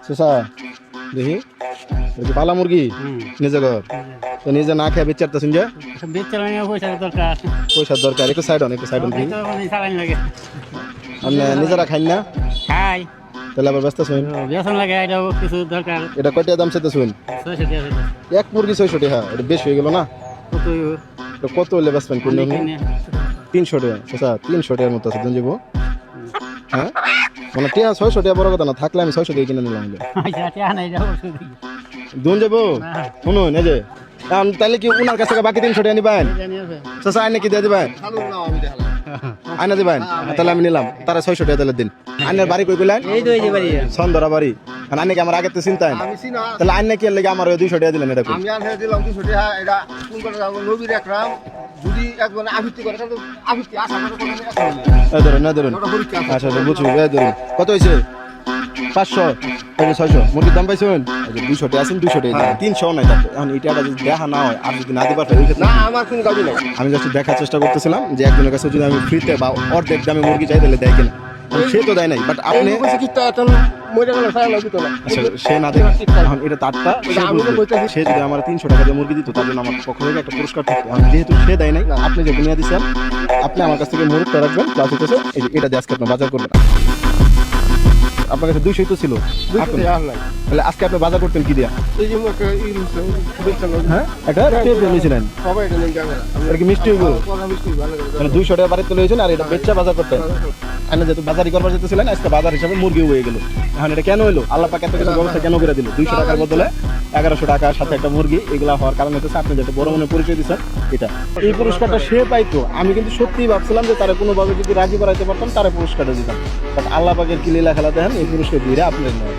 চাচা দেখি এটা পালা মুরগি নিজে ঘর তো নিজে না খেয়ে বেচারতে শুন যে পয়সার দরকার একটু সাইড অন দেখি আপনি নিজেরা খাইন না খাই তাহলে আবার ব্যস্ত শুন বেতন লাগে এটাও কিছু দরকার এটা কয়টা দাম চাইতে শুন 600 টাকা এক মুরগি 600 টাকা এটা বেশ হয়ে গেল না কত তো কত হলে বেচবেন কোন 300 টাকা চাচা 300 টাকার মতো আছে দুন যাবো হ্যাঁ মানে টিয়া 600 টাকা বড় কথা না থাকলে আমি 600 টাকা কিনে নিলাম আচ্ছা টিয়া নাই যাও দুন যাবো শুনুন এই যে তাহলে কি উনার কাছ থেকে বাকি 300 টাকা নিবেন চাচা আইনে কি দিয়ে দিবেন আইনা দিবেন তাহলে আমি নিলাম তারা 600 টাকা তাহলে দিন আইনের বাড়ি কই কইলেন এই তো এই যে বাড়ি সন্দরা বাড়ি আর আইনে কি আমার আগে তো চিন্তায় তাহলে আইনে কি লাগে আমার 200 টাকা দিলেন এটা আমি আর দিলাম 200 টাকা এটা কোন করে যাব নবীর একরাম যদি একজন আবৃত্তি করে তাহলে আবৃত্তি আশা করে কোনো এই ধরুন না ধরুন আচ্ছা বুঝছি এই ধরুন কত হইছে 500 এই 600 মুরগির দাম পাইছেন এই যে 200 টাকা আছেন 200 টাকা 300 নাই তাতে এখন এটা যদি দেখা না হয় আর যদি না দিবার পারে না আমার কোনো দাবি নাই আমি জাস্ট দেখার চেষ্টা করতেছিলাম যে একজনের কাছে যদি আমি ফ্রিতে বা অর্ধেক দামে মুরগি চাই তাহলে দেয় কিনা সে তো দেয় নাই বাট আপনি মরে গেল ফাইল লাগতো না আচ্ছা সে না দেয় এখন এটা তারটা সে যদি আমার 300 টাকা দিয়ে মুরগি দিত তার জন্য আমার পক্ষ থেকে একটা পুরস্কার থাকতো এখন যেহেতু সে দেয় নাই আপনি যে নিয়ে দিচ্ছেন আপনি আমার কাছ থেকে মুরগটা রাখবেন প্লাস হচ্ছে এই যে এটা দিয়ে আজকে আপনি বাজার করবেন আপনার কাছে 200 তো ছিল তাহলে আজকে আপনি বাজার করতেন কি দিয়া এই যে একটা হ্যাঁ এটা টেপ নিয়েছিলেন সবাই এটা নিয়ে যাবে এটা কি মিষ্টি হইব কথা মিষ্টি ভালো করে মানে 200 টাকা বাড়িতে লইছেন আর এটা বেচা বাজার করতেন আপনি যেহেতু বাজারই করবার যেতেছিলেন আজকে বাজার হিসাবে মুরগি হয়ে গেল এখন এটা কেন হইলো আল্লাহ পাক এত কিছু ব্যবস্থা কেন করে দিল 200 টাকার বদলে 1100 টাকার সাথে একটা মুরগি এগুলা হওয়ার কারণে হচ্ছে আপনি যেটা বড় মনে পরিচয় দিচ্ছেন এটা এই পুরস্কারটা সে পাইতো আমি কিন্তু সত্যিই ভাবছিলাম যে তারা কোনোভাবে যদি রাজি করাইতে পারতাম তারা পুরস্কারটা দিতাম বাট আল্লাহ পাকের কি লীলা খেলা দেখেন এই পুরস্কার দিয়ে আপনার নয়